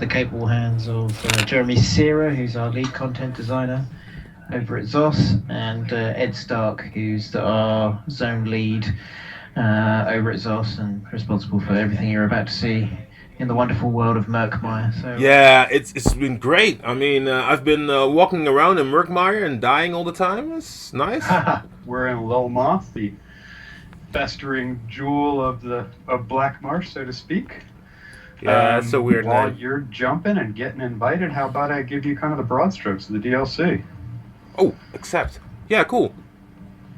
the capable hands of Jeremy Sera, who's our lead content designer over at ZOS, and Ed Stark, who's our zone lead over at ZOS and responsible for everything you're about to see in the wonderful world of Murkmire. So Yeah, it's been great. I mean, I've been walking around in Murkmire and dying all the time. It's nice. We're in Lilmoth, the festering jewel of Black Marsh, so to speak. Yeah, it's a weird While name. you're jumping and getting invited, how about I give you kind of the broad strokes of the DLC? Oh, accept. Yeah, cool.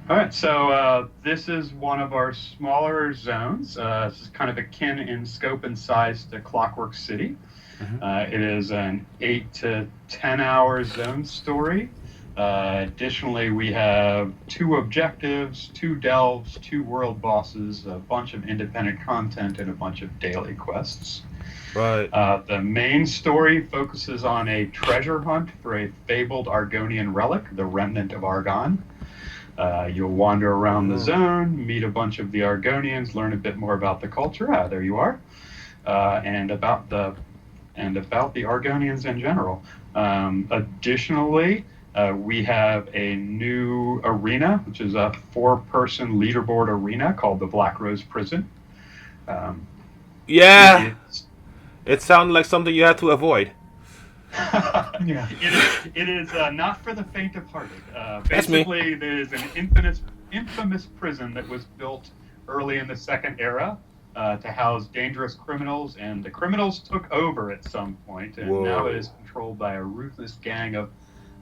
All right, so this is one of our smaller zones. This is kind of akin in scope and size to Clockwork City. It is an 8 to 10 hour zone story. Additionally, we have 2 objectives, 2 delves, 2 world bosses, a bunch of independent content, and a bunch of daily quests. Right. The main story focuses on a treasure hunt for a fabled Argonian relic, the Remnant of Argon. You'll wander around the zone, meet a bunch of the Argonians, learn a bit more about the culture. There you are, and about the Argonians in general. Additionally, we have a new arena, which is a 4-person leaderboard arena called the Black Rose Prison. Yeah, it sounded like something you had to avoid. Yeah. It is not for the faint of hearted. That's me. Basically, there is an infamous prison that was built early in the Second Era to house dangerous criminals, and the criminals took over at some point, and now it is controlled by a ruthless gang of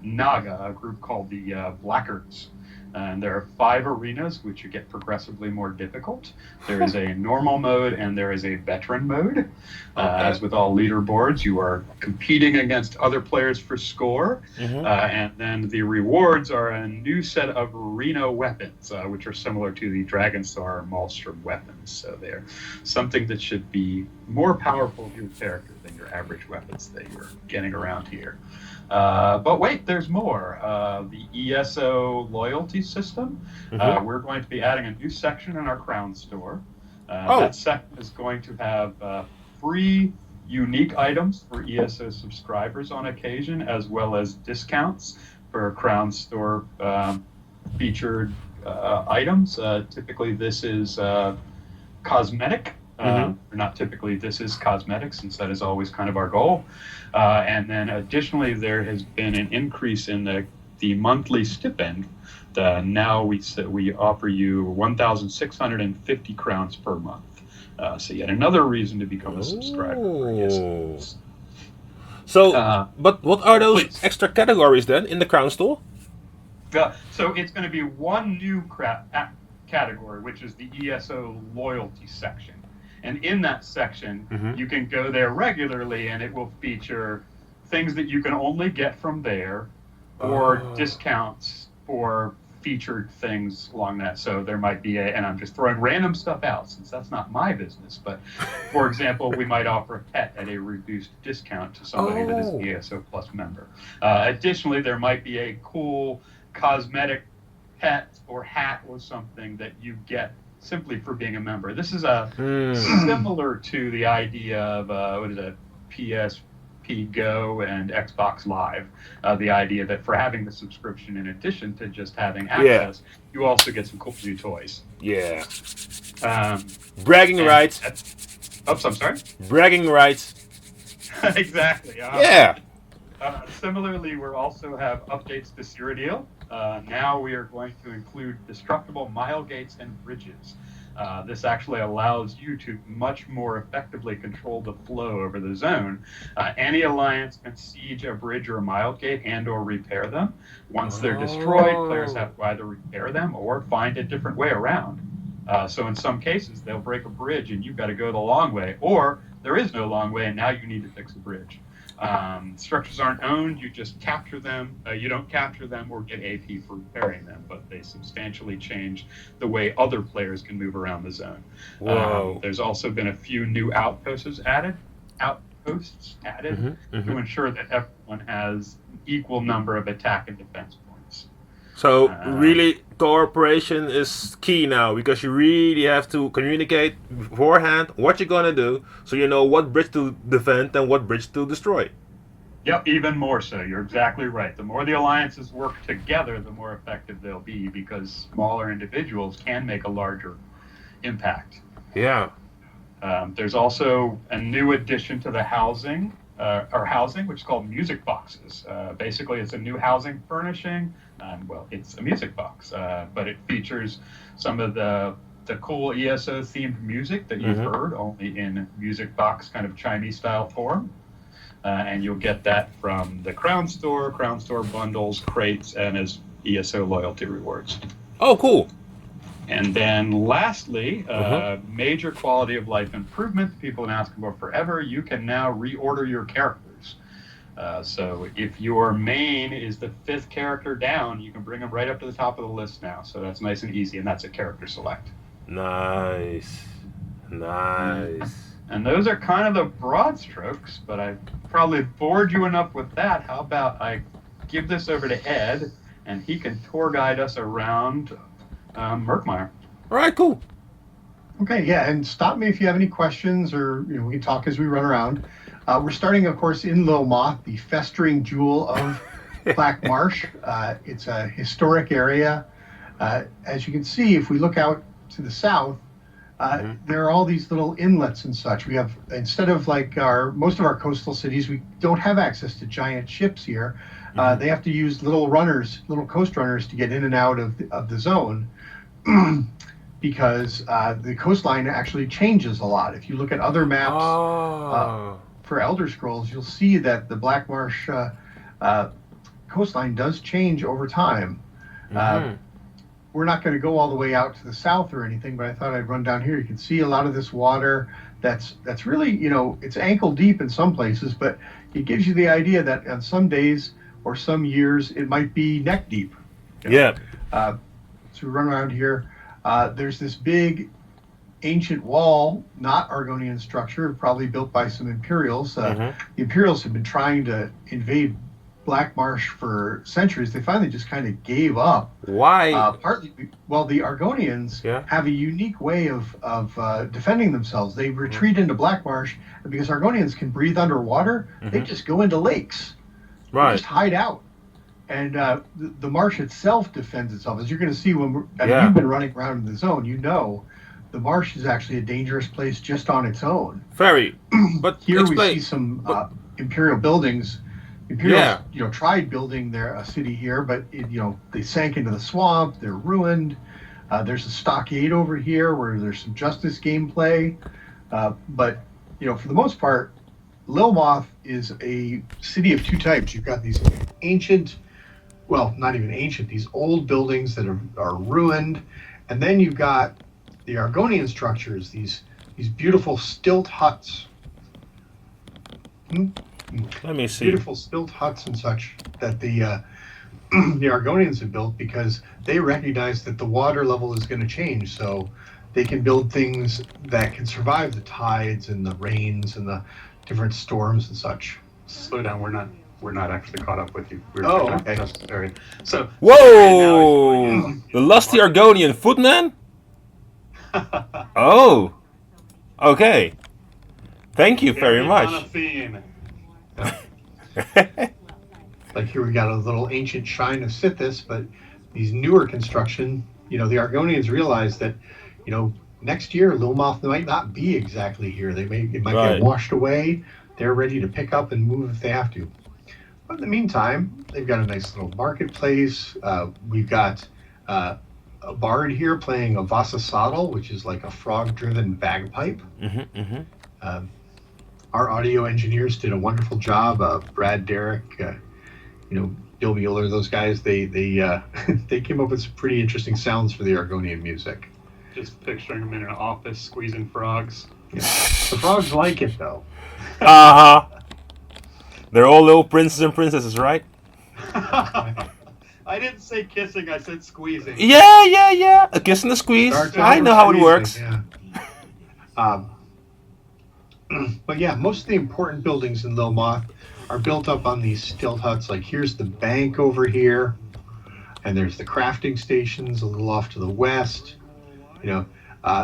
Naga, a group called the Blackguards. And there are 5 arenas, which get progressively more difficult. There is a normal mode and there is a veteran mode. As with all leaderboards, you are competing against other players for score. And then the rewards are a new set of arena weapons, which are similar to the Dragonstar Maelstrom weapons. So they're something that should be more powerful to your character than your average weapons that you're getting around here. But wait, there's more. The ESO loyalty system. We're going to be adding a new section in our Crown store. That section is going to have free unique items for ESO subscribers on occasion, as well as discounts for Crown store featured items. Typically, this is cosmetic. Not typically, this is cosmetics, since that is always kind of our goal. And then additionally, there has been an increase in the monthly stipend. Now we offer you 1,650 crowns per month. So yet another reason to become a subscriber. Yes. So, but what are those extra categories then in the Crown store? So it's going to be one new category, which is the ESO loyalty section. And in that section, you can go there regularly, and it will feature things that you can only get from there, or discounts for featured things along that. So there might be and I'm just throwing random stuff out since that's not my business, but for example, we might offer a pet at a reduced discount to somebody that is an ESO Plus member. Additionally, there might be a cool cosmetic pet or hat or something that you get simply for being a member. This is similar to the idea of what is it, PSP Go and Xbox Live. The idea that for having the subscription, in addition to just having access, you also get some cool new toys. Yeah. Bragging rights. I'm sorry. Bragging rights. Exactly. Yeah. Similarly, we also have updates to Cyrodiil. Now we are going to include destructible mile gates and bridges. This actually allows you to much more effectively control the flow over the zone. Any alliance can siege a bridge or a mile gate and or repair them. Once they're destroyed, players have to either repair them or find a different way around. So in some cases, they'll break a bridge and you've got to go the long way, or there is no long way and now you need to fix the bridge. Structures aren't owned, you just capture them. You don't capture them or get AP for repairing them, but they substantially change the way other players can move around the zone. There's also been a few new outposts added to ensure that everyone has an equal number of attack and defense points. So really cooperation is key now because you really have to communicate beforehand what you're gonna do, so you know what bridge to defend and what bridge to destroy. Yep, even more so. You're exactly right. The more the alliances work together, the more effective they'll be because smaller individuals can make a larger impact. Yeah. There's also a new addition to the housing, which is called music boxes. Basically, it's a new housing furnishing. Well, it's a music box, but it features some of the cool ESO themed music that you've heard only in music box kind of Chinese style form. And you'll get that from the Crown Store bundles, crates, and as ESO loyalty rewards. Oh, cool. And then lastly, major quality of life improvement people have been asking for forever. You can now reorder your characters. So if your main is the 5th character down, you can bring them right up to the top of the list now. So that's nice and easy, and that's a character select. Nice. And those are kind of the broad strokes, but I probably bored you enough with that. How about I give this over to Ed, and he can tour guide us around Murkmire. All right, cool. Okay, yeah, and stop me if you have any questions, or we can talk as we run around. We're starting, of course, in Lil Moth, the festering jewel of Black Marsh. It's a historic area. As you can see, if we look out to the south, there are all these little inlets and such. We have, instead of like most of our coastal cities, we don't have access to giant ships here. They have to use little coast runners to get in and out of the zone because the coastline actually changes a lot. If you look at other maps for Elder Scrolls, you'll see that the Black Marsh coastline does change over time. We're not going to go all the way out to the south or anything, but I thought I'd run down here. You can see a lot of this water that's really, it's ankle deep in some places, but it gives you the idea that on some days or some years, it might be neck deep. Yeah. So we run around here. There's this big ancient wall, not Argonian structure, probably built by some Imperials. The Imperials have been trying to invade Black Marsh for centuries. They finally just kind of gave up. Why? Partly, well, the Argonians have a unique way of defending themselves. They retreat into Black Marsh, and because Argonians can breathe underwater, they just go into lakes. Right. They just hide out. And the marsh itself defends itself. As you're going to see when you've been running around in the zone, the marsh is actually a dangerous place just on its own. Very. But here we see some Imperial buildings. Imperials, tried building a city here, but they sank into the swamp. They're ruined. There's a stockade over here where there's some justice gameplay, but for the most part, Lil Moth is a city of two types. You've got these ancient, well, not even ancient, these old buildings that are ruined, and then you've got the Argonian structures, these beautiful stilt huts. Let me see. Beautiful stilt huts and such that the Argonians have built because they recognize that the water level is going to change, so they can build things that can survive the tides and the rains and the different storms and such. Slow down, we're not actually caught up with you. Okay. Necessary. So whoa! The lusty Argonian footman? Oh. Okay. Thank you very much. Like here we got a little ancient shrine of Sithis, but these newer construction, the Argonians realize that, next year Lil Moth might not be exactly here. It might get washed away. They're ready to pick up and move if they have to. But in the meantime, they've got a nice little marketplace. We've got a bard here playing a vassasaddle, which is like a frog-driven bagpipe. Our audio engineers did a wonderful job. Brad, Derek, Bill Mueller, those guys, they came up with some pretty interesting sounds for the Argonian music. Just picturing them in an office squeezing frogs. Yeah. The frogs like it, though. They're all little princes and princesses, right? I didn't say kissing, I said squeezing. Yeah. A kiss and a squeeze. I know how it works. Yeah. But yeah, most of the important buildings in Lil Moth are built up on these stilt huts. Like here's the bank over here. and there's the crafting stations a little off to the west.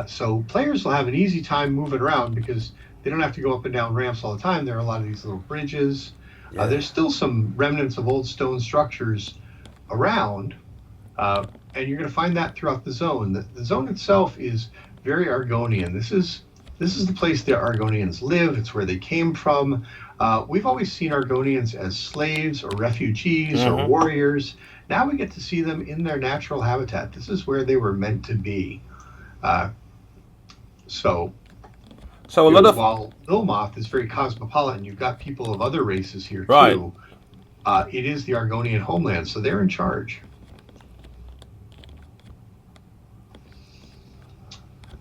So players will have an easy time moving around because they don't have to go up and down ramps all the time. There are a lot of these little bridges. There's still some remnants of old stone structures around, and you're going to find that throughout the zone. The zone itself is very Argonian. This is the place that Argonians live. It's where they came from. We've always seen Argonians as slaves or refugees or warriors. Now we get to see them in their natural habitat. This is where they were meant to be. So a lot of, while Ilmoth is very cosmopolitan, you've got people of other races here too. It is the Argonian homeland, so they're in charge.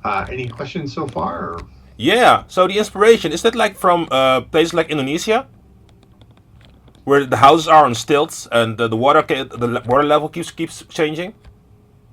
Any questions so far? Or? Yeah. So the inspiration, is that like from places like Indonesia, where the houses are on stilts and the water level keeps changing?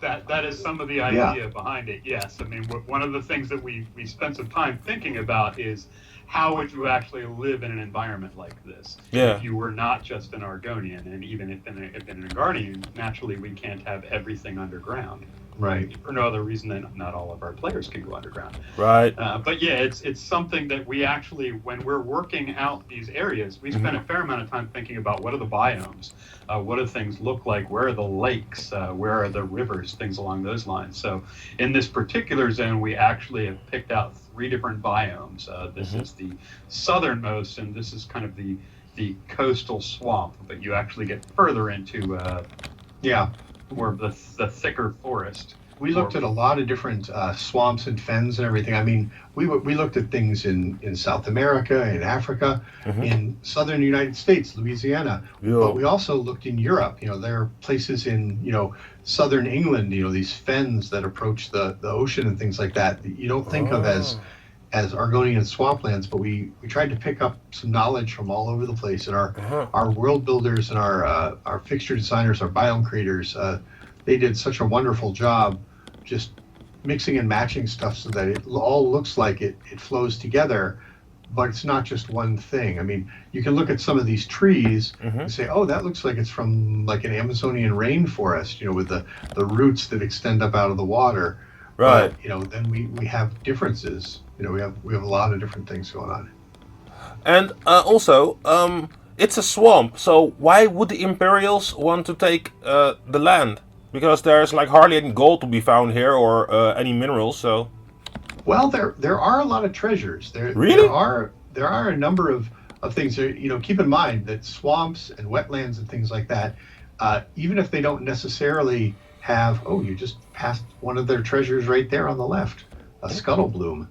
That is some of the idea behind it. Yes, I mean, one of the things that we spent some time thinking about is how would you actually live in an environment like this if you were not just an Argonian, and even if in an Argonian, naturally we can't have everything underground. Right. For no other reason than not all of our players can go underground. Right. But yeah, it's something that we actually, when we're working out these areas, we spend a fair amount of time thinking about what are the biomes, what do things look like, where are the lakes, where are the rivers, things along those lines. So in this particular zone, we actually have picked out 3 different biomes. This is the southernmost, and this is kind of the coastal swamp, but you actually get further into more of the thicker forest. We looked at a lot of different swamps and fens and everything. I mean, we looked at things in South America, in Africa, in southern United States, Louisiana. But we also looked in Europe. There are places in, southern England, these fens that approach the ocean and things like that you don't think of as Argonian swamplands, but we tried to pick up some knowledge from all over the place. And our world builders and our fixture designers, our biome creators, they did such a wonderful job just mixing and matching stuff so that it all looks like it flows together, but it's not just one thing. I mean, you can look at some of these trees and say, oh, that looks like it's from like an Amazonian rainforest, with the roots that extend up out of the water. Right. But, then we have differences. We have a lot of different things going on. And also, it's a swamp. So why would the Imperials want to take the land? Because there's like hardly any gold to be found here or any minerals. So. Well, there are a lot of treasures. There are a number of things. Keep in mind that swamps and wetlands and things like that, even if they don't necessarily have, you just passed one of their treasures right there on the left, a scuttle bloom.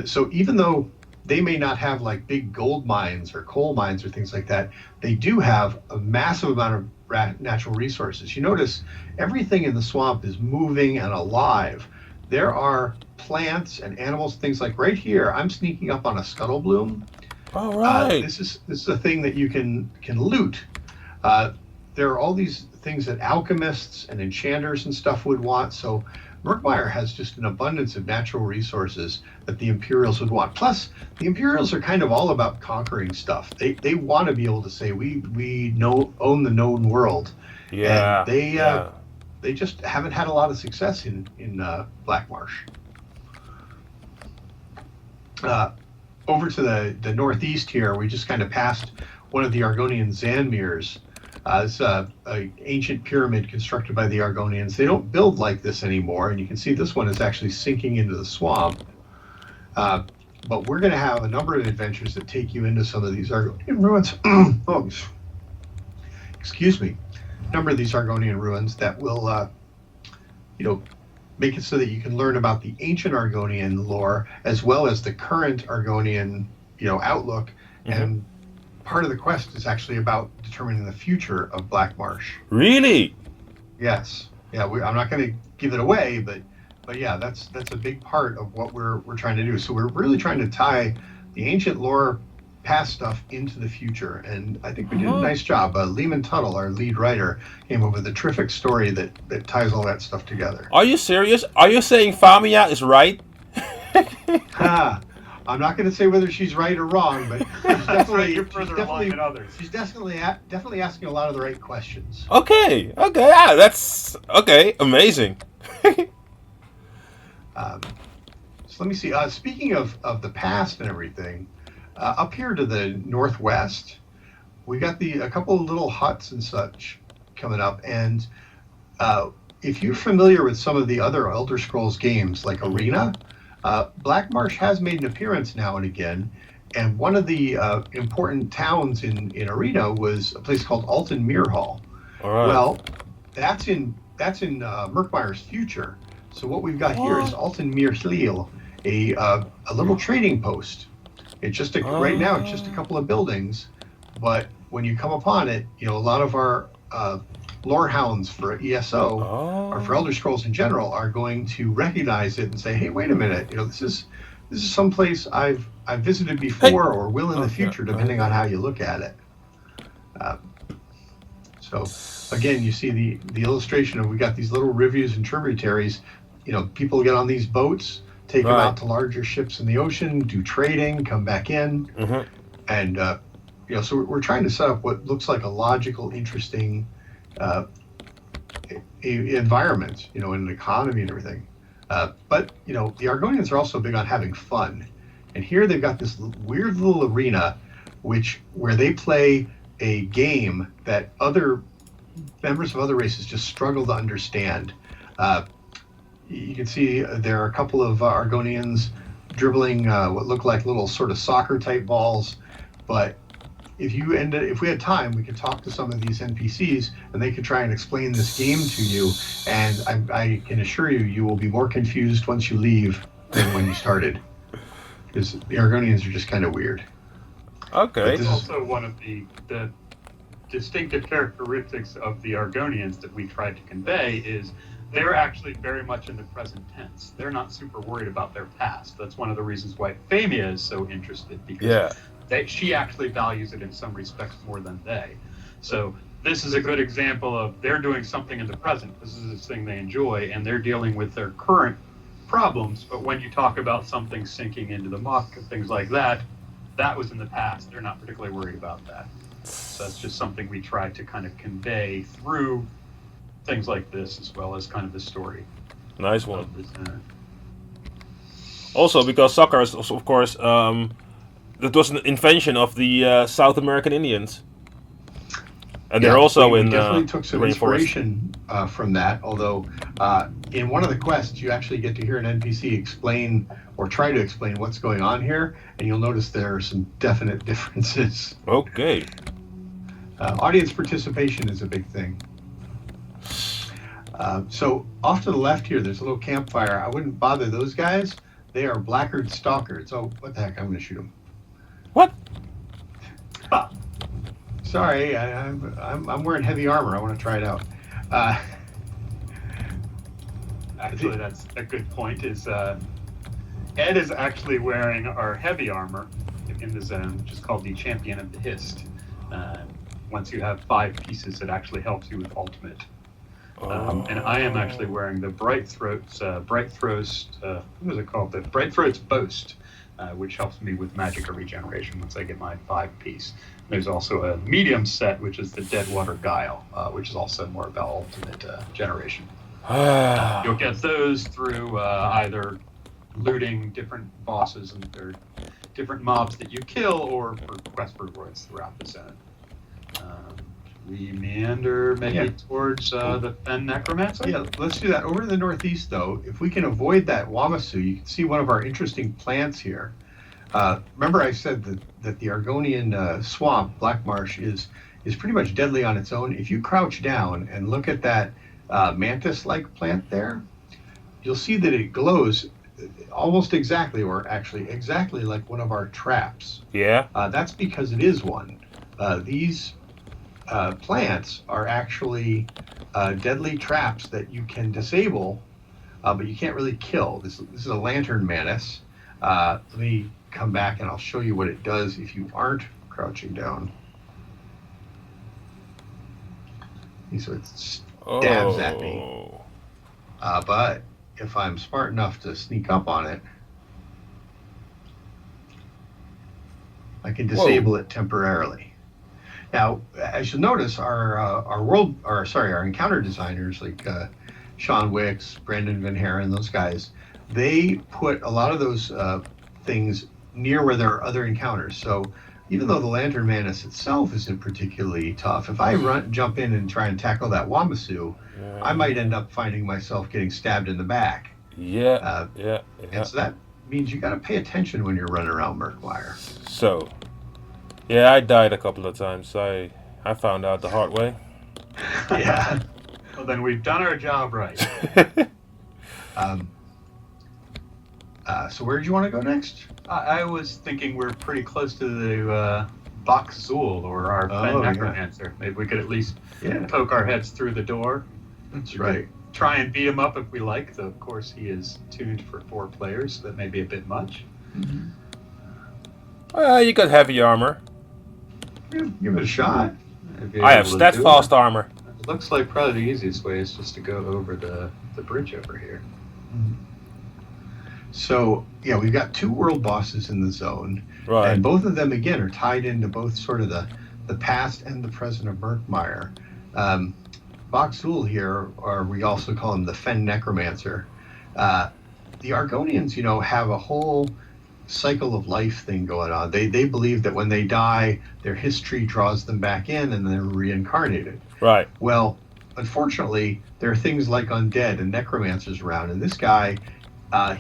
So even though they may not have like big gold mines or coal mines or things like that, they do have a massive amount of natural resources. You notice everything in the swamp is moving and alive. There are plants and animals, things like right here, I'm sneaking up on a scuttle bloom. All right. This is a thing that you can loot. There are all these things that alchemists and enchanters and stuff would want. So Murkmire has just an abundance of natural resources that the Imperials would want. Plus, the Imperials are kind of all about conquering stuff. They want to be able to say we own the known world. Yeah. And they just haven't had a lot of success in Black Marsh. Over to the northeast here, we just kind of passed one of the Argonian Zanmirs. It's an ancient pyramid constructed by the Argonians. They don't build like this anymore, and you can see this one is actually sinking into the swamp. But we're going to have a number of adventures that take you into some of these Argonian ruins. Excuse me. A number of these Argonian ruins that will, make it so that you can learn about the ancient Argonian lore as well as the current Argonian, outlook. And part of the quest is actually about determining the future of Black Marsh. Really? Yes. Yeah. I'm not going to give it away, but yeah, that's a big part of what we're trying to do. So we're really trying to tie the ancient lore, past stuff into the future, and I think we did a nice job. Lehman Tuttle, our lead writer, came up with a terrific story that ties all that stuff together. Are you serious? Are you saying Famia is right? I'm not going to say whether she's right or wrong, but she's definitely, You're further along than others. she's definitely asking a lot of the right questions. Okay, yeah, that's okay. Amazing. So let me see. Speaking of the past and everything, up here to the northwest, we got a couple of little huts and such coming up. And if you're familiar with some of the other Elder Scrolls games like Arena, Black Marsh has made an appearance now and again. And one of the important towns in Arena was a place called Alton Mere Hall. All right. Well, that's in Murkmire's future. So what we've got here is Alton Mere Hleel, a little trading post. It's just right now it's just a couple of buildings, but when you come upon it, a lot of our lore hounds for ESO or for Elder Scrolls in general are going to recognize it and say, "Hey, wait a minute! This is some place I've visited before or will in the future, depending on how you look at it." So again, you see the illustration of we got these little rivers and tributaries. People get on these boats, take them out to larger ships in the ocean, do trading, come back in, and so we're trying to set up what looks like a logical, interesting environment, in an economy and everything. But the Argonians are also big on having fun, and here they've got this weird little arena, where they play a game that other members of other races just struggle to understand. You can see there are a couple of Argonians dribbling what look like little sort of soccer type balls, but if we had time, we could talk to some of these NPCs and they could try and explain this game to you, and I can assure you will be more confused once you leave than when you started, because the Argonians are just kind of weird. Okay. It's also one of the distinctive characteristics of the Argonians that we tried to convey is they're actually very much in the present tense. They're not super worried about their past. That's one of the reasons why Famia is so interested, because she actually values it in some respects more than they. So this is a good example of they're doing something in the present. This is this thing they enjoy, and they're dealing with their current problems. But when you talk about something sinking into the muck and things like that, that was in the past. They're not particularly worried about that. So that's just something we tried to kind of convey through things like this, as well as kind of the story. Nice one. Also, because soccer is, of course, that was an invention of the South American Indians, and they're also we in definitely took some rainforest. inspiration from that. Although in one of the quests, you actually get to hear an NPC explain or try to explain what's going on here, and you'll notice there are some definite differences. Okay. Audience participation is a big thing. So off to the left here, there's a little campfire. I wouldn't bother those guys. They are Blackguard Stalkers. Oh, what the heck? I'm going to shoot them. What? Sorry, I'm wearing heavy armor. I want to try it out. Actually, that's a good point. Ed is actually wearing our heavy armor in the zone, which is called the Champion of the Hist. Once you have 5 pieces, it actually helps you with ultimate. And I am actually wearing the Bright Throat's what is it called? The Bright Throat's Boast, which helps me with magic regeneration once I get my 5-piece. There's also a medium set, which is the Deadwater Guile, which is also more about ultimate generation. You'll get those through either looting different bosses or different mobs that you kill, or for quest rewards throughout the zone. We meander maybe towards the Fen Necromancer? Yeah, let's do that. Over to the northeast, though, if we can avoid that Wamasu, you can see one of our interesting plants here. Remember I said that the Argonian swamp, Black Marsh, is pretty much deadly on its own. If you crouch down and look at that mantis-like plant there, you'll see that it glows almost exactly, or actually exactly like one of our traps. Yeah. That's because it is one. These plants are actually deadly traps that you can disable, but you can't really kill. This is a lantern mantis. Let me come back and I'll show you what it does if you aren't crouching down. So it stabs at me. But if I'm smart enough to sneak up on it, I can disable it temporarily. Now, as you'll notice, our encounter designers like Sean Wicks, Brandon Van Haren, those guys, they put a lot of those things near where there are other encounters. So even though the Lantern Manus itself isn't particularly tough, if I jump in and try and tackle that Wamasu, I might end up finding myself getting stabbed in the back. Yeah. And so that means you got to pay attention when you're running around Murkmire. So, yeah, I died a couple of times. I found out the hard way. Yeah. Well, then we've done our job right. So where did you want to go next? I was thinking we're pretty close to the Bakzul, or our necromancer. Maybe we could at least poke our heads through the door. That's right. Try and beat him up if we like, though of course he is tuned for 4 players, so that may be a bit much. Mm-hmm. Well, you got heavy armor. Give it a shot. I have steadfast armor. It looks like probably the easiest way is just to go over the bridge over here. Mm-hmm. So, yeah, we've got 2 world bosses in the zone. Right. And both of them, again, are tied into both sort of the past and the present of Murkmire. Bakzul here, or we also call him the Fen Necromancer. The Argonians, have a whole cycle of life thing going on. They believe that when they die, their history draws them back in and they're reincarnated. Right. Well, unfortunately, there are things like undead and necromancers around, and this guy,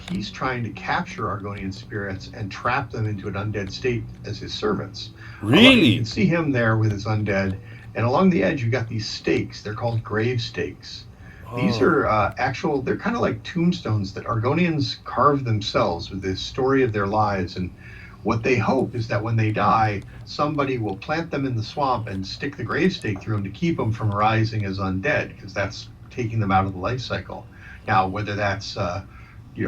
he's trying to capture Argonian spirits and trap them into an undead state as his servants. Really? You can see him there with his undead, and along the edge you've got these stakes. They're called grave stakes. These are they're kind of like tombstones that Argonians carve themselves with the story of their lives, and what they hope is that when they die, somebody will plant them in the swamp and stick the grave stake through them to keep them from rising as undead, because that's taking them out of the life cycle. Now, whether that's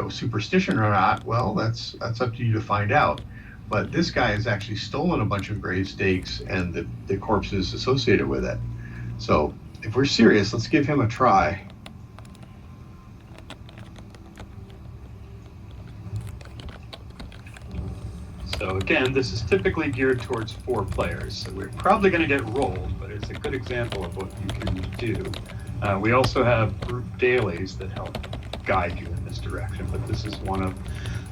superstition or not, well, that's up to you to find out. But this guy has actually stolen a bunch of grave stakes and the corpses associated with it. So if we're serious, let's give him a try. So again, this is typically geared towards 4 players, so we're probably going to get rolled, but it's a good example of what you can do. We also have group dailies that help guide you in this direction, but this is one of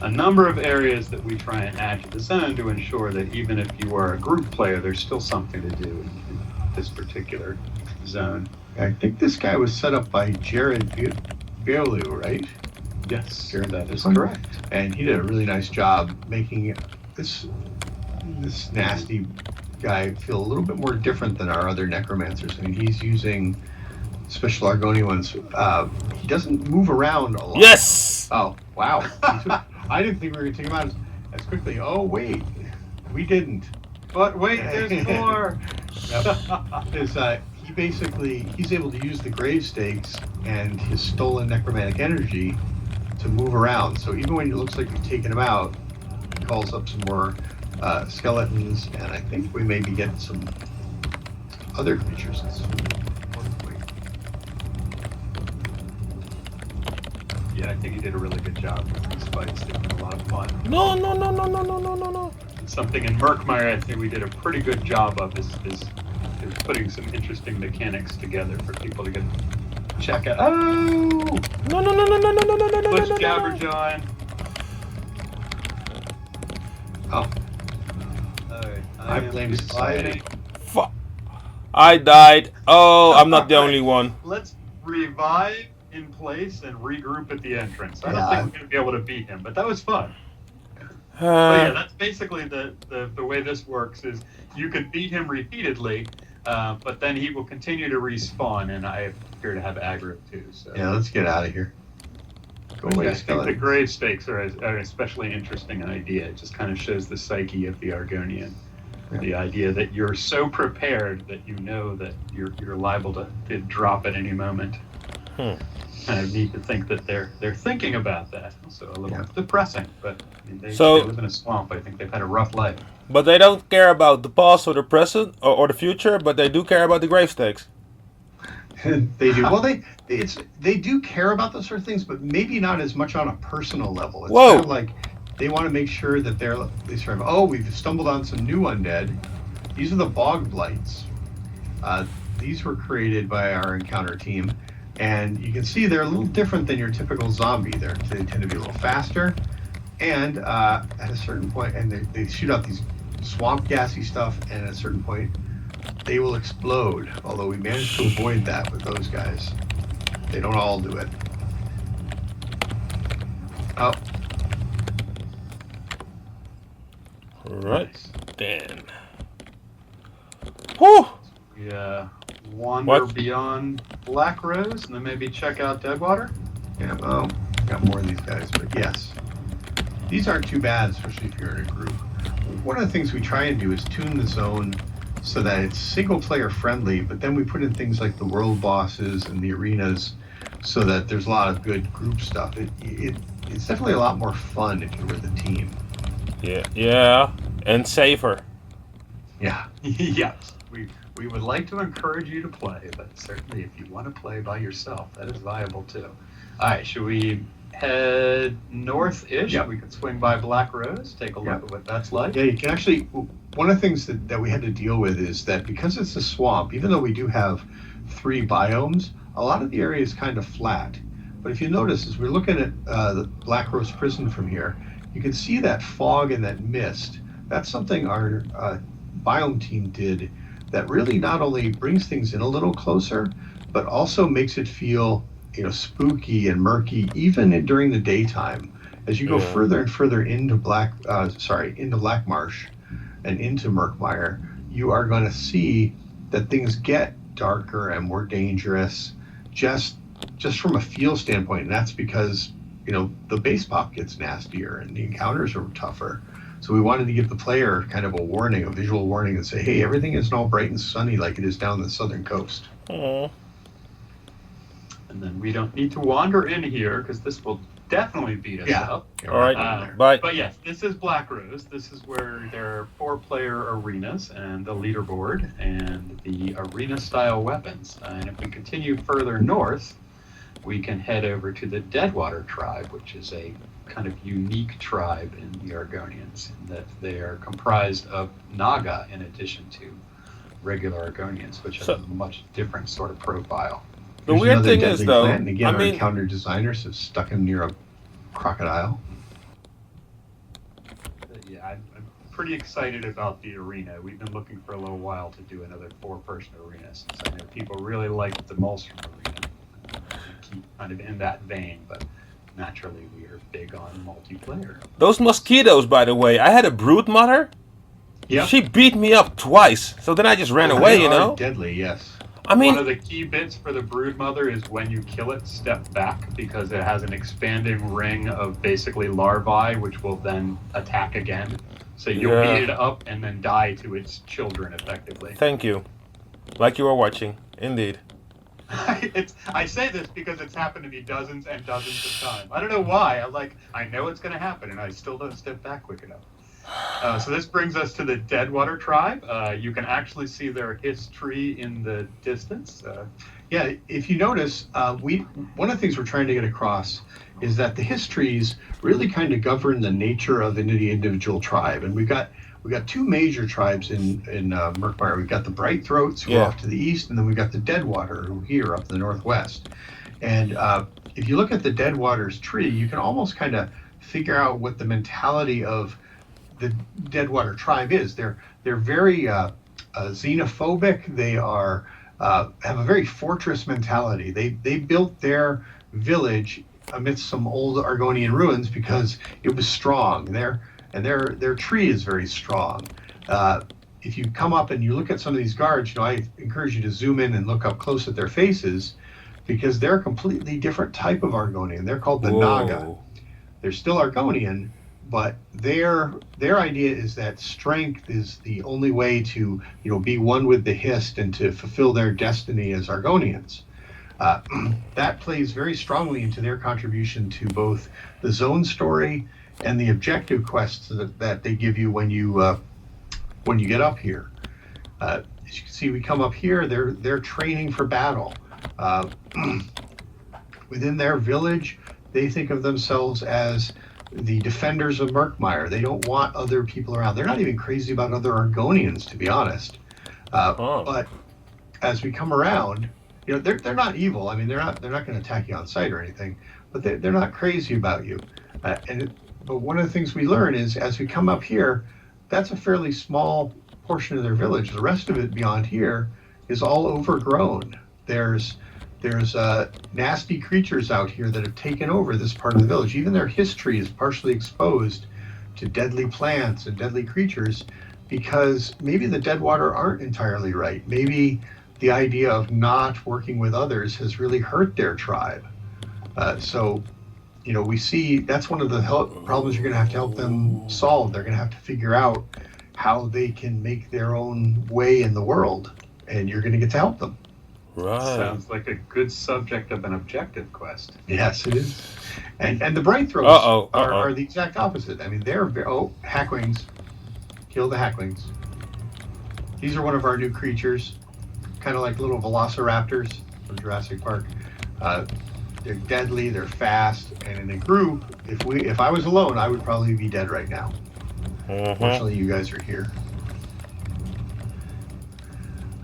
a number of areas that we try and add to the zone to ensure that even if you are a group player, there's still something to do in this particular zone. I think this guy was set up by Jared Beolu, right? Yes, that is correct. And he did a really nice job making this nasty guy feel a little bit more different than our other necromancers. I mean, he's using special Argonian ones. He doesn't move around a lot. Yes! Oh, wow. I didn't think we were going to take him out as quickly. Oh, wait. We didn't. But wait, there's more. He's able to use the grave stakes and his stolen necromantic energy to move around. So even when it looks like we've taken him out, he calls up some more skeletons, and I think we maybe get some other creatures. Yeah, I think he did a really good job with these fights. They've been a lot of fun. No. Something in Murkmire I think we did a pretty good job of is putting some interesting mechanics together for people to check out. Oh! No. Push Jabberjaw. Oh. Alright. I blame society. Fuck. I died. Oh, I'm not the only one. Let's revive in place and regroup at the entrance. I don't think we're going to be able to beat him, but that was fun. But yeah, that's basically the way this works is you could beat him repeatedly, but then he will continue to respawn, and I appear to have aggro too. So Yeah, let's get out of here. Go away, I think the skeleton. grave stakes are an especially interesting idea. It just kind of shows the psyche of the Argonian. Yeah. The idea that you're so prepared that you know that you're liable to drop at any moment. Kind of neat to think that they're thinking about that. Also a little depressing, but I mean, they live in a swamp. I think they've had a rough life. But they don't care about the past or the present or the future, but they do care about the grave stakes. They do. Well, they do care about those sort of things, but maybe not as much on a personal level. It's Whoa. kind of like they want to make sure that they survive. Oh, we've stumbled on some new undead. These are the bog blights. These were created by our encounter team, and you can see they're a little different than your typical zombie. They tend to be a little faster, and at a certain point, and they shoot out these swamp gassy stuff, and at a certain point, they will explode. Although we managed to avoid that with those guys. They don't all do it. Oh. Right then. Whew! We wander beyond Black Rose and then maybe check out Deadwater. Yeah, well, got more of these guys, but yes. These aren't too bad, especially if you're in a group. One of the things we try and do is tune the zone so that it's single player friendly, but then we put in things like the world bosses and the arenas so that there's a lot of good group stuff. It's definitely a lot more fun if you're with a team. Yeah, and safer. Yeah. Yes. We would like to encourage you to play, but certainly if you want to play by yourself, that is viable too. All right, should we head north-ish? Yep. We could swing by Black Rose, take a look at what that's like. Yeah, you can actually, one of the things that we had to deal with is that because it's a swamp, even though we do have 3 biomes, a lot of the area is kind of flat. But if you notice, as we're looking at the Black Rose Prison from here, you can see that fog and that mist. That's something our biome team did that really not only brings things in a little closer, but also makes it feel, spooky and murky, even during the daytime. As you go further and further into Black Marsh and into Murkmire, you are going to see that things get darker and more dangerous, just from a feel standpoint. And that's because the base pop gets nastier and the encounters are tougher. So we wanted to give the player kind of a visual warning, and say, hey, everything isn't all bright and sunny like it is down the southern coast. Aww. And then we don't need to wander in here because this will definitely beat us up. All right. Bye. But yes, this is Black Rose. This is where there are 4-player arenas and the leaderboard and the arena-style weapons. And if we continue further north, we can head over to the Deadwater tribe, which is a kind of unique tribe in the Argonians, in that they are comprised of Naga in addition to regular Argonians, which have a much different sort of profile. The weird thing is, though, and again, our encounter designers have stuck him near a crocodile. Yeah, I'm pretty excited about the arena. We've been looking for a little while to do another 4-person arena, since I know people really like the Mulstrom arena. Keep kind of in that vein, but naturally we are big on multiplayer. Those mosquitoes, by the way, I had a brood mother. Yeah. She beat me up twice, so then I just ran away, They are deadly, yes. I mean, one of the key bits for the brood mother is when you kill it, step back, because it has an expanding ring of basically larvae, which will then attack again. So you'll beat it up and then die to its children, effectively. Thank you. Like you are watching, indeed. I say this because it's happened to me dozens and dozens of times. I don't know why. I know it's going to happen, and I still don't step back quick enough. So this brings us to the Deadwater tribe. You can actually see their history in the distance. Yeah, if you notice, one of the things we're trying to get across is that the histories really kind of govern the nature of any individual tribe, and we've got 2 major tribes in Murkmire. We've got the Bright Throats who are off to the east, and then we've got the Deadwater who are here up in the northwest. And if you look at the Deadwater's tree, you can almost kind of figure out what the mentality of the Deadwater tribe is. They're very xenophobic. They are have a very fortress mentality. They built their village amidst some old Argonian ruins because it was strong. Their tree is very strong. If you come up and you look at some of these guards, I encourage you to zoom in and look up close at their faces, because they're a completely different type of Argonian. They're called the Naga. They're still Argonian, but their idea is that strength is the only way to be one with the Hist and to fulfill their destiny as Argonians. That plays very strongly into their contribution to both the zone story and the objective quests that they give you when you get up here. As you can see, we come up here. They're training for battle. Within their village, they think of themselves as the defenders of Murkmire. They don't want other people around. They're not even crazy about other Argonians, to be honest. But as we come around, you know, they're not evil. I mean, they're not going to attack you on sight or anything, but they're not crazy about you. But one of the things we learn is as we come up here, that's a fairly small portion of their village. The rest of it beyond here is all overgrown. There's nasty creatures out here that have taken over this part of the village. Even their history is partially exposed to deadly plants and deadly creatures because maybe the Deadwater aren't entirely right. Maybe the idea of not working with others has really hurt their tribe. So, you know, we see that's one of the problems you're going to have to help them solve. They're going to have to figure out how they can make their own way in the world, and you're going to get to help them. Right. Sounds like a good subject of an objective quest. Yes, it is. And the Bright Throats are the exact opposite. I mean, they're Hackwings. Kill the Hackwings. These are one of our new creatures, kind of like little velociraptors from Jurassic Park. They're deadly, they're fast, and in a group, if I was alone, I would probably be dead right now. Fortunately, you guys are here.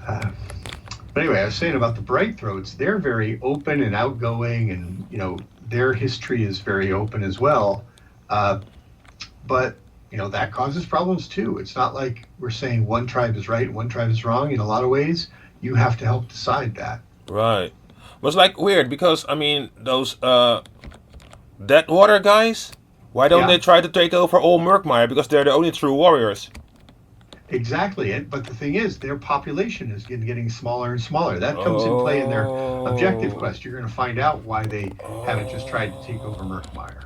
But anyway, I was saying about the Bright Throats, they're very open and outgoing, and you know their history is very open as well. But you know that causes problems too. It's not like we're saying one tribe is right, one tribe is wrong. In a lot of ways, you have to help decide that. Right. It was like weird because I mean those Deadwater guys. Why don't they try to take over all Murkmire because they're the only true warriors? Exactly, but the thing is, their population is getting smaller and smaller. That comes in play in their objective quest. You're going to find out why they haven't just tried to take over Murkmire.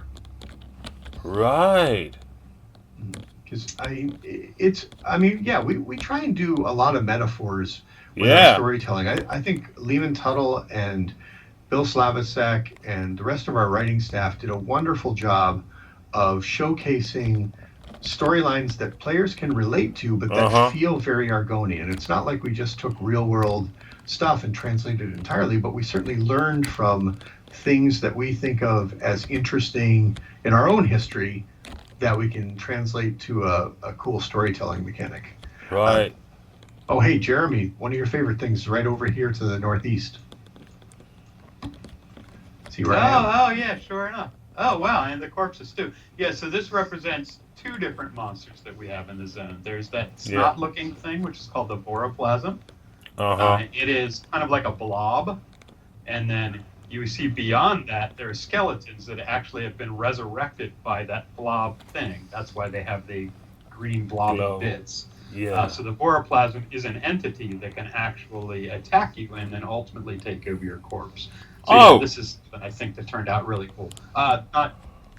Right. Because we try and do a lot of metaphors with our storytelling. I think Lehman Tuttle and Bill Slavacek and the rest of our writing staff did a wonderful job of showcasing storylines that players can relate to, but that feel very Argonian. It's not like we just took real world stuff and translated it entirely, but we certainly learned from things that we think of as interesting in our own history that we can translate to a cool storytelling mechanic. Right. Oh, hey, Jeremy, one of your favorite things is right over here to the northeast. See where I am? Oh, yeah, sure enough. Oh, wow, and the corpses too. Yeah, so this represents two different monsters that we have in the zone. There's that snot-looking thing, which is called the boroplasm. It is kind of like a blob. And then you see beyond that, there are skeletons that actually have been resurrected by that blob thing. That's why they have the green blobby bits. Yeah. So the boroplasm is an entity that can actually attack you and then ultimately take over your corpse. So this is, I think, that turned out really cool.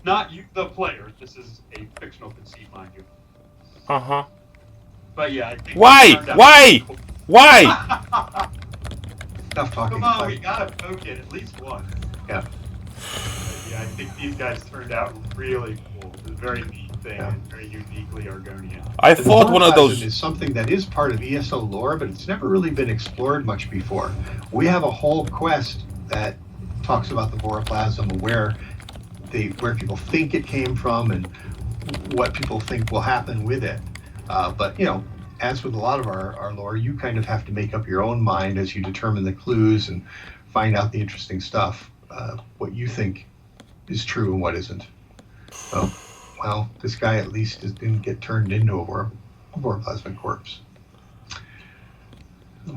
Not you, the player. This is a fictional conceit, mind you. But yeah, I think Why? Cool. Why? Enough talking. Come on, we gotta poke it at least once. Yeah. Yeah, I think these guys turned out really cool. It's a very neat thing and very uniquely Argonian. I thought one of those is something that is part of ESO lore, but it's never really been explored much before. We have a whole quest that talks about the boroplasm, where people think it came from and what people think will happen with it. But you know, as with a lot of our lore, you kind of have to make up your own mind as you determine the clues and find out the interesting stuff, what you think is true and what isn't. So, well, this guy at least didn't get turned into a boroplasmic corpse. Yeah,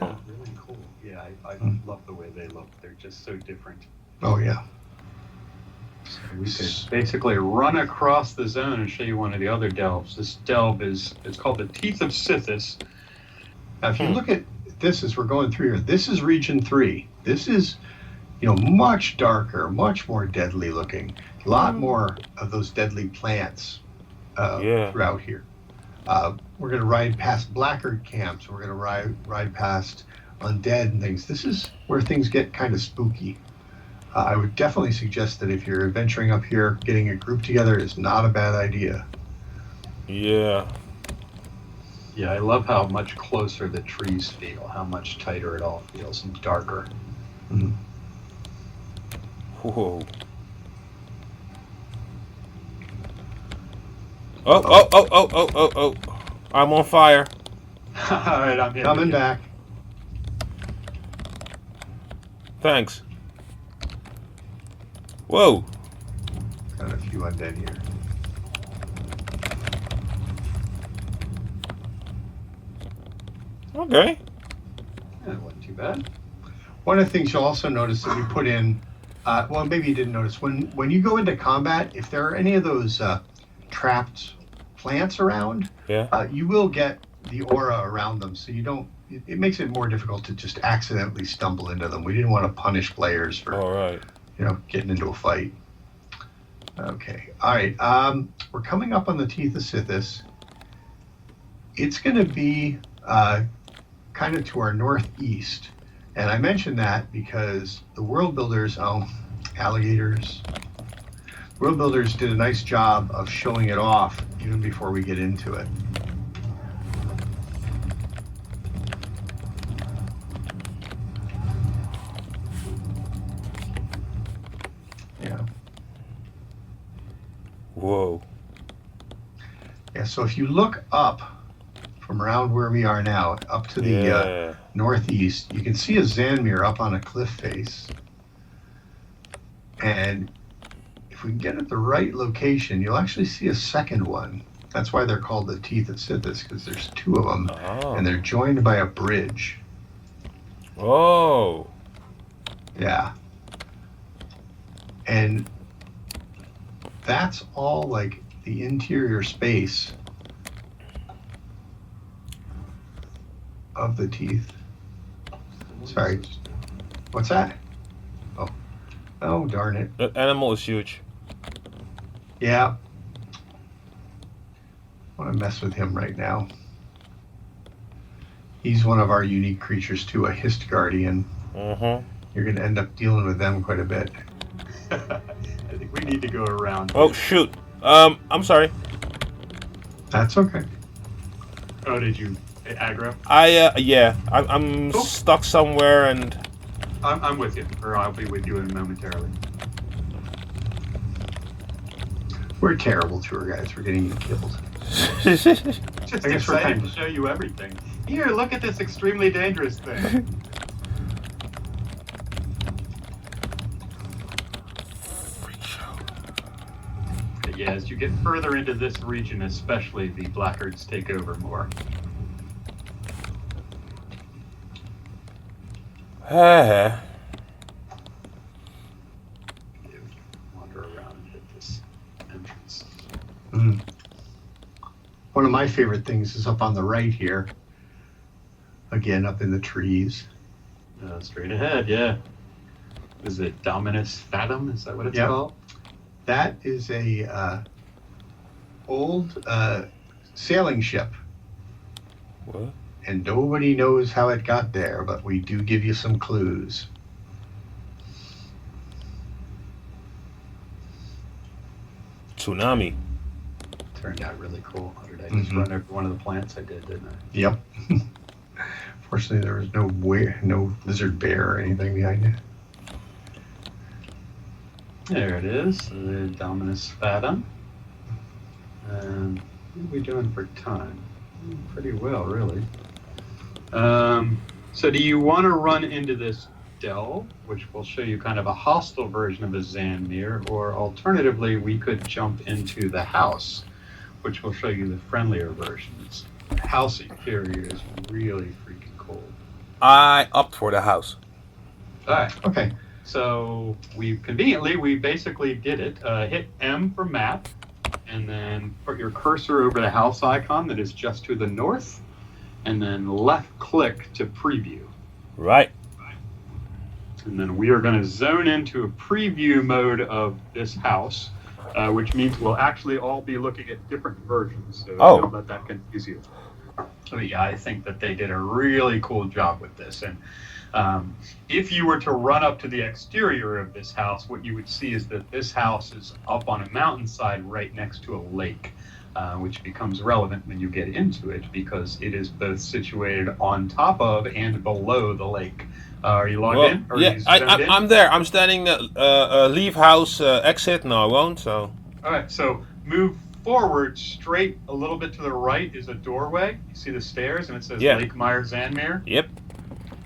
really cool. Yeah, I love the way they look. They're just so different. Oh, yeah. So we could basically run across the zone and show you one of the other delves. This delve it's called the Teeth of Sithis. Now, if you look at this as we're going through here, this is Region 3. This is, you know, much darker, much more deadly looking. A lot more of those deadly plants throughout here. We're going to ride past Blackguard camps. We're going to ride past undead and things. This is where things get kind of spooky. I would definitely suggest that if you're adventuring up here, getting a group together is not a bad idea. Yeah. Yeah, I love how much closer the trees feel, how much tighter it all feels and darker. Whoa. Oh. I'm on fire. Alright, I'm Coming back. Thanks. Whoa. Got a few undead here. Okay. That wasn't too bad. One of the things you'll also notice that we put in, well, maybe you didn't notice, when you go into combat, if there are any of those trapped plants around, you will get the aura around them, so you don't, it makes it more difficult to just accidentally stumble into them. We didn't want to punish players for, getting into a fight. Okay, all right, we're coming up on the Teeth of Sithis. It's going to be kind of to our northeast. And I mentioned that because the world builders, alligators. World builders did a nice job of showing it off even before we get into it. Yeah. Whoa. Yeah, so if you look up from around where we are now, up to the northeast, you can see a Zanmir up on a cliff face. And if we can get at the right location, you'll actually see a second one. That's why they're called the Teeth of Sithis, because there's two of them, and they're joined by a bridge. Oh. Yeah. And that's all like the interior space of the teeth. Sorry. What's that? Oh, darn it. That animal is huge. Yeah. I want to mess with him right now. He's one of our unique creatures too, a Hist Guardian. Mm-hmm. You're going to end up dealing with them quite a bit. I think we need to go around. Oh, shoot. I'm sorry. That's okay. Oh, did you aggro? I'm Cool. stuck somewhere and... I'm with you, or I'll be with you in momentarily. We're terrible tour guides. We're getting you killed. Just I guess we're excited kind to of- show you everything. Here, look at this extremely dangerous thing. But yeah, as you get further into this region, especially, the blackguards take over more. Uh, Wander around and hit this entrance. Mm. One of my favorite things is up on the right here. Again, up in the trees. Straight ahead, yeah. Is it Dominus Fatum? Is that what it's Yep. called? That is a old sailing ship. what? And nobody knows how it got there, but we do give you some clues. Tsunami. Turned out really cool. Or did I just run over one of the plants? I did, didn't I? Yep. Fortunately, there was no lizard bear or anything behind it. There it is, the Dominus Fatum. And what are we doing for time? Pretty well, really. So do you want to run into this delve, which will show you kind of a hostile version of a Zanmir, or alternatively, we could jump into the house, which will show you the friendlier versions. The house interior is really freaking cool. I opt for the house. All right. Okay. So we basically did it. Hit M for map, and then put your cursor over the house icon that is just to the north, and then left click to preview. Right. And then we are going to zone into a preview mode of this house, which means we'll actually all be looking at different versions. So don't let that confuse you. But yeah, I think that they did a really cool job with this. And if you were to run up to the exterior of this house, what you would see is that this house is up on a mountainside right next to a lake, which becomes relevant when you get into it because it is both situated on top of and below the lake. Are you logged in? Or Yeah, I'm there. I'm standing leave house exit. No, I won't. So. All right, so move forward, straight a little bit to the right is a doorway. You see the stairs, and it says Yeah. Lake Meyer Zanmere. Yep.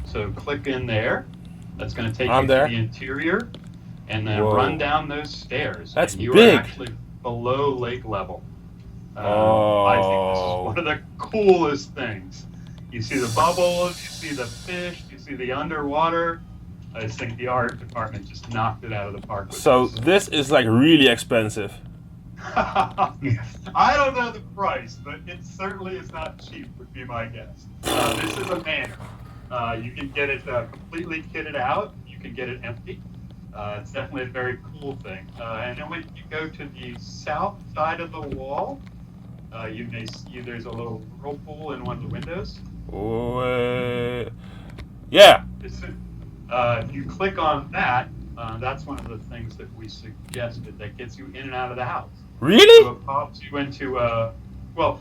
So click in there. That's going to take I'm you there. to the interior, and then Whoa. run down those stairs. That's and you big. are actually below lake level. I think this is one of the coolest things. You see the bubbles, you see the fish, you see the underwater. I just think the art department just knocked it out of the park. With So this. this is like really expensive. I don't know the price, but it certainly is not cheap, would be my guess. This is a manor. You can get it completely kitted out. You can get it empty. It's definitely a very cool thing. And then when you go to the south side of the wall, you may see there's a little whirlpool in one of the windows. Yeah. If you click on that, that's one of the things that we suggested that gets you in and out of the house. Really? So it pops you into, well,